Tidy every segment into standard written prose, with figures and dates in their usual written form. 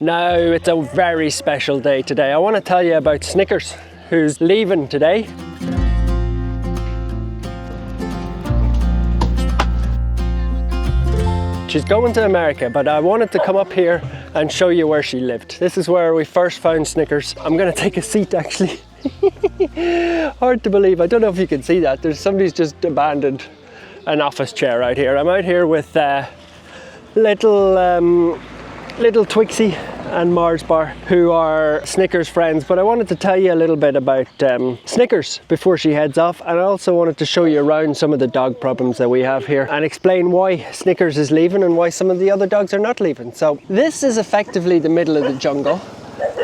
Now it's a very special day today. I want to tell you about Snickers, who's leaving today. She's going to America, but I wanted to come up here and show you where she lived. This is where we first found Snickers. I'm going to take a seat actually. Hard to believe. I don't know if you can see that. Somebody's just abandoned an office chair out here. I'm out here with little Twixie and Mars Bar, who are Snickers friends, but I wanted to tell you a little bit about Snickers before she heads off, and I also wanted to show you around some of the dog problems that we have here and explain why Snickers is leaving and why some of the other dogs are not leaving. So this is effectively the middle of the jungle,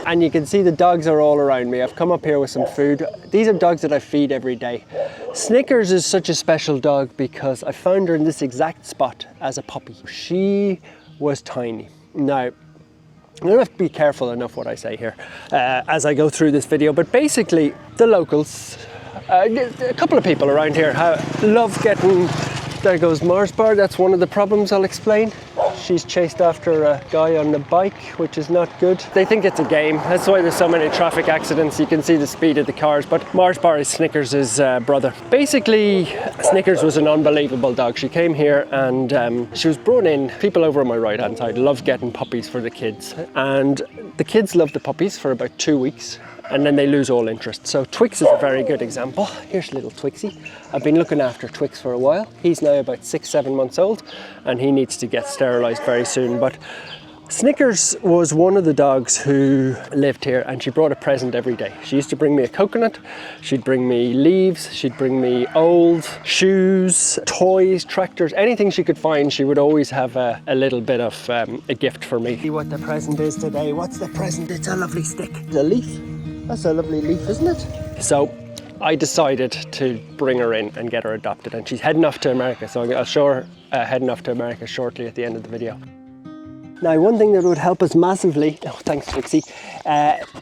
and you can see the dogs are all around me. I've come up here with some food. These are dogs that I feed every day. Snickers is such a special dog because I found her in this exact spot as a puppy. She was tiny. Now, I'm going to have to be careful enough what I say here as I go through this video, but basically the locals, a couple of people around here love getting, there goes Mars Bar, that's one of the problems I'll explain. She's chased after a guy on the bike, which is not good. They think it's a game. That's why there's so many traffic accidents. You can see the speed of the cars, but Mars Bar is Snickers' brother. Basically, Snickers was an unbelievable dog. She came here and she was brought in. People over on my right-hand side love getting puppies for the kids. And the kids love the puppies for about 2 weeks, and then they lose all interest. So Twix is a very good example. Here's little Twixie. I've been looking after Twix for a while. He's now about 6-7 months old, and he needs to get sterilized very soon. But Snickers was one of the dogs who lived here, and she brought a present every day. She used to bring me a coconut, she'd bring me leaves, she'd bring me old shoes, toys, tractors, anything she could find. She would always have a little bit of a gift for me. See what the present is today. What's the present? It's a lovely stick. It's a leaf. That's a lovely leaf, isn't it? So I decided to bring her in and get her adopted, and she's heading off to America. So I'll show her heading off to America shortly at the end of the video. Now, one thing that would help us massively, oh thanks Twixie,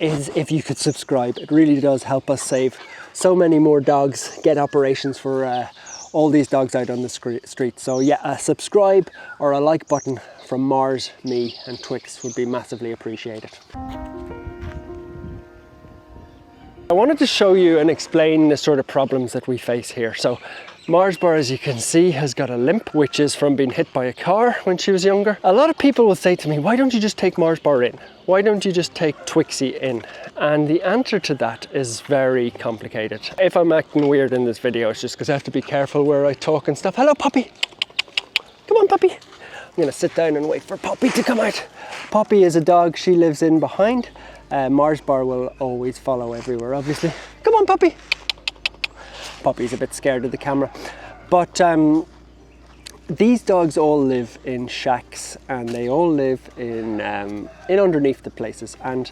is if you could subscribe. It really does help us save so many more dogs, get operations for all these dogs out on the street. So yeah, a subscribe or a like button from Mars, me and Twix would be massively appreciated. I wanted to show you and explain the sort of problems that we face here. So Mars Bar, as you can see, has got a limp, which is from being hit by a car when she was younger. A lot of people will say to me, why don't you just take Mars Bar in? Why don't you just take Twixie in? And the answer to that is very complicated. If I'm acting weird in this video, it's just because I have to be careful where I talk and stuff. Hello, puppy. Come on, puppy. I'm gonna sit down and wait for Poppy to come out. Poppy is a dog, she lives in behind. Mars Bar will always follow everywhere, obviously. Come on, Poppy. Poppy's a bit scared of the camera. But these dogs all live in shacks, and they all live in underneath the places. And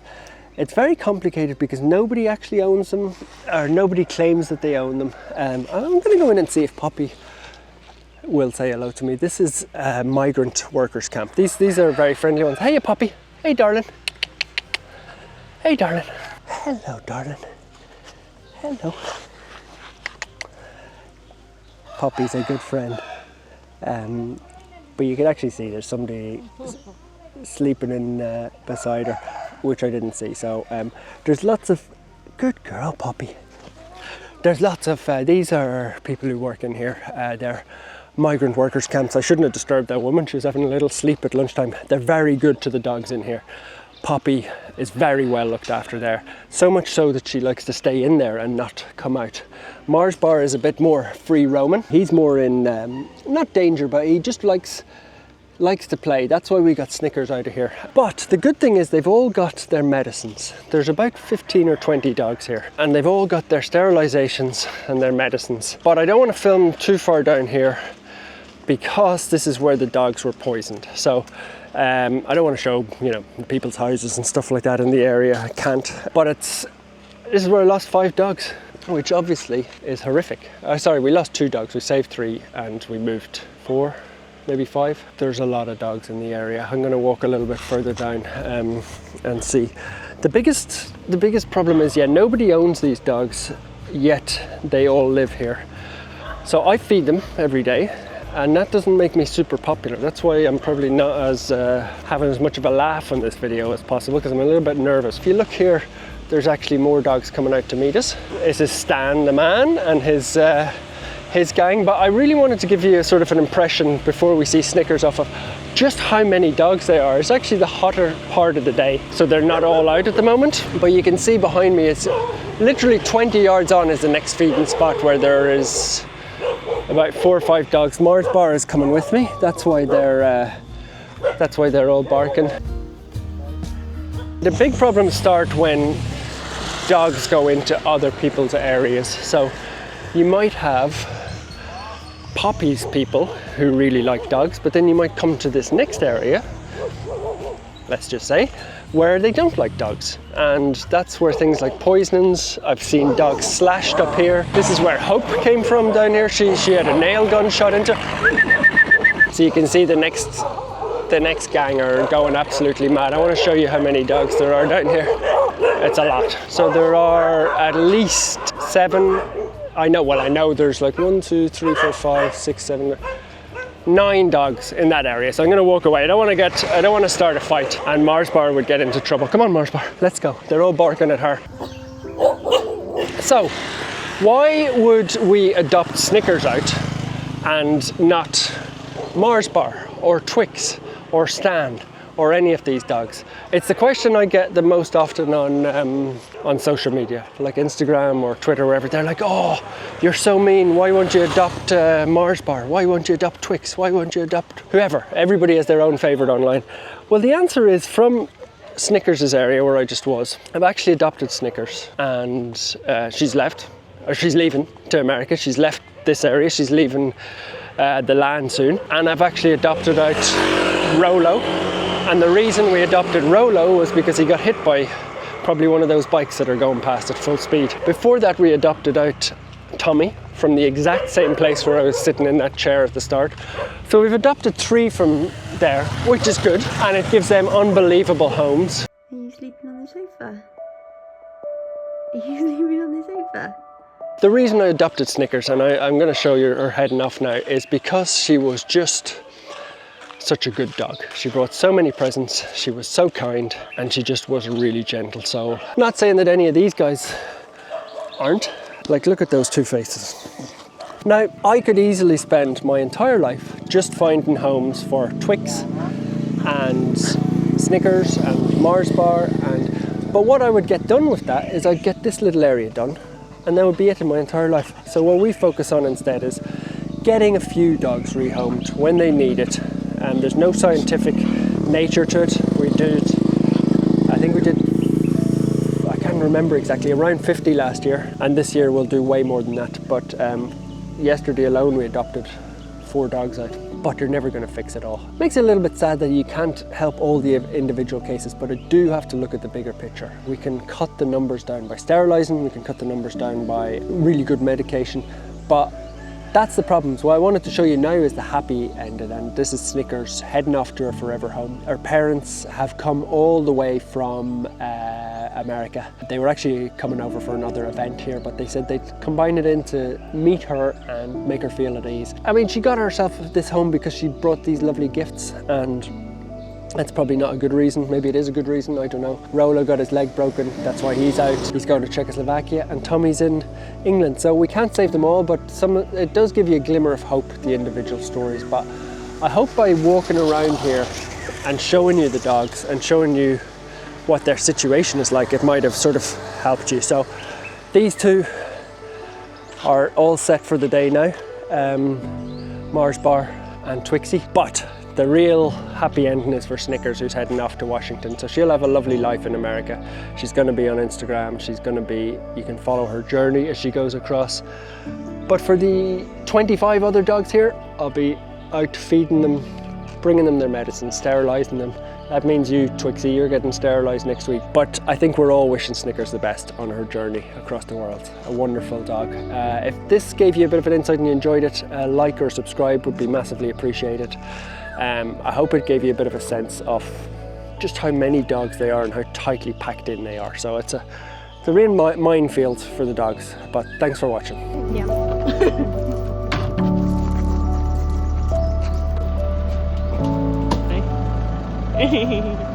it's very complicated because nobody actually owns them, or nobody claims that they own them. I'm gonna go in and see if Poppy will say hello to me. This is a migrant workers camp. These are very friendly ones. Hey, Poppy. Hey, darling. Hey, darling. Hello, darling. Hello. Poppy's a good friend. But you can actually see there's somebody sleeping in beside her, which I didn't see. So there's lots of, good girl, Poppy. There's lots of, these are people who work in here. They're migrant workers camps. I shouldn't have disturbed that woman. She was having a little sleep at lunchtime. They're very good to the dogs in here. Poppy is very well looked after there, so much so that she likes to stay in there and not come out. Mars Bar is a bit more free roaming. He's more in, not danger, but he just likes to play. That's why we got Snickers out of here. But the good thing is they've all got their medicines. There's about 15 or 20 dogs here, and they've all got their sterilizations and their medicines. But I don't want to film too far down here because this is where the dogs were poisoned. So I don't want to show, you know, people's houses and stuff like that in the area. I can't. But this is where I lost 5 dogs, which obviously is horrific. Sorry, we lost 2 dogs. We saved 3 and we moved 4, maybe 5. There's a lot of dogs in the area. I'm going to walk a little bit further down and see. The biggest problem is, yeah, nobody owns these dogs, yet they all live here. So I feed them every day. and that doesn't make me super popular. That's why I'm probably not as having as much of a laugh on this video as possible, because I'm a little bit nervous. If you look here, there's actually more dogs coming out to meet us. This is Stan the man and his gang, but I really wanted to give you a sort of an impression before we see Snickers off of just how many dogs there are. It's actually the hotter part of the day, so they're not all out at the moment, but you can see behind me, it's literally 20 yards on is the next feeding spot where there is about 4 or 5 dogs. Mars Bar is coming with me. That's why they're all barking. The big problems start when dogs go into other people's areas. So you might have Poppy's people who really like dogs, but then you might come to this next area, let's just say, where they don't like dogs. And that's where things like poisonings, I've seen dogs slashed up here. This is where Hope came from down here. She had a nail gun shot into her. So you can see the next gang are going absolutely mad. I want to show you how many dogs there are down here. It's a lot. So there are at least 7. I know there's like 1, 2, 3, 4, 5, 6, 7, 9 dogs in that area. So I'm going to walk away. I don't want to start a fight, and Mars Bar would get into trouble. Come on, Mars Bar, let's go. They're all barking at her. So why would we adopt Snickers out and not Mars Bar or Twix or Stan or any of these dogs? It's the question I get the most often on social media, like Instagram or Twitter, wherever. They're like, oh, you're so mean. Why won't you adopt Mars Bar? Why won't you adopt Twix? Why won't you adopt whoever? Everybody has their own favorite online. Well, the answer is from Snickers' area where I just was. I've actually adopted Snickers, and she's leaving to America. She's left this area. She's leaving the land soon. And I've actually adopted out Rolo. And the reason we adopted Rolo was because he got hit by probably one of those bikes that are going past at full speed. Before that, we adopted out Tommy from the exact same place where I was sitting in that chair at the start. So we've adopted 3 from there, which is good, and it gives them unbelievable homes. Are you sleeping on the sofa? Are you sleeping on the sofa? The reason I adopted Snickers, and I'm going to show you her heading off now, is because she was just such a good dog. She brought so many presents, she was so kind, and she just was a really gentle soul. Not saying that any of these guys aren't. Like, look at those 2 faces. Now, I could easily spend my entire life just finding homes for Twix and Snickers and Mars Bar, but what I would get done with that is I'd get this little area done, and that would be it in my entire life. So what we focus on instead is getting a few dogs rehomed when they need it. There's no scientific nature to it. I can't remember exactly, around 50 last year, and this year we'll do way more than that. But yesterday alone we adopted 4 dogs out, but you're never going to fix it all. Makes it a little bit sad that you can't help all the individual cases, but I do have to look at the bigger picture. We can cut the numbers down by sterilising, we can cut the numbers down by really good medication, but that's the problem. So what I wanted to show you now is the happy ending, and this is Snickers heading off to her forever home. Her parents have come all the way from America. They were actually coming over for another event here, but they said they'd combine it in to meet her and make her feel at ease. I mean, she got herself this home because she brought these lovely gifts, and that's probably not a good reason. Maybe it is a good reason, I don't know. Rolo got his leg broken, that's why he's out. He's going to Czechoslovakia, and Tommy's in England. So we can't save them all, but it does give you a glimmer of hope, the individual stories. But I hope by walking around here and showing you the dogs and showing you what their situation is like, it might have sort of helped you. So these 2 are all set for the day now, Mars Bar and Twixie. But the real happy ending is for Snickers, who's heading off to Washington. So she'll have a lovely life in America. She's going to be on Instagram. You can follow her journey as she goes across. But for the 25 other dogs here, I'll be out feeding them, bringing them their medicine, sterilising them. That means you, Twixie, you're getting sterilised next week. But I think we're all wishing Snickers the best on her journey across the world. A wonderful dog. If this gave you a bit of an insight and you enjoyed it, a like or subscribe would be massively appreciated. I hope it gave you a bit of a sense of just how many dogs they are and how tightly packed in they are. So it's a real minefield for the dogs. But thanks for watching. Yeah. Bye.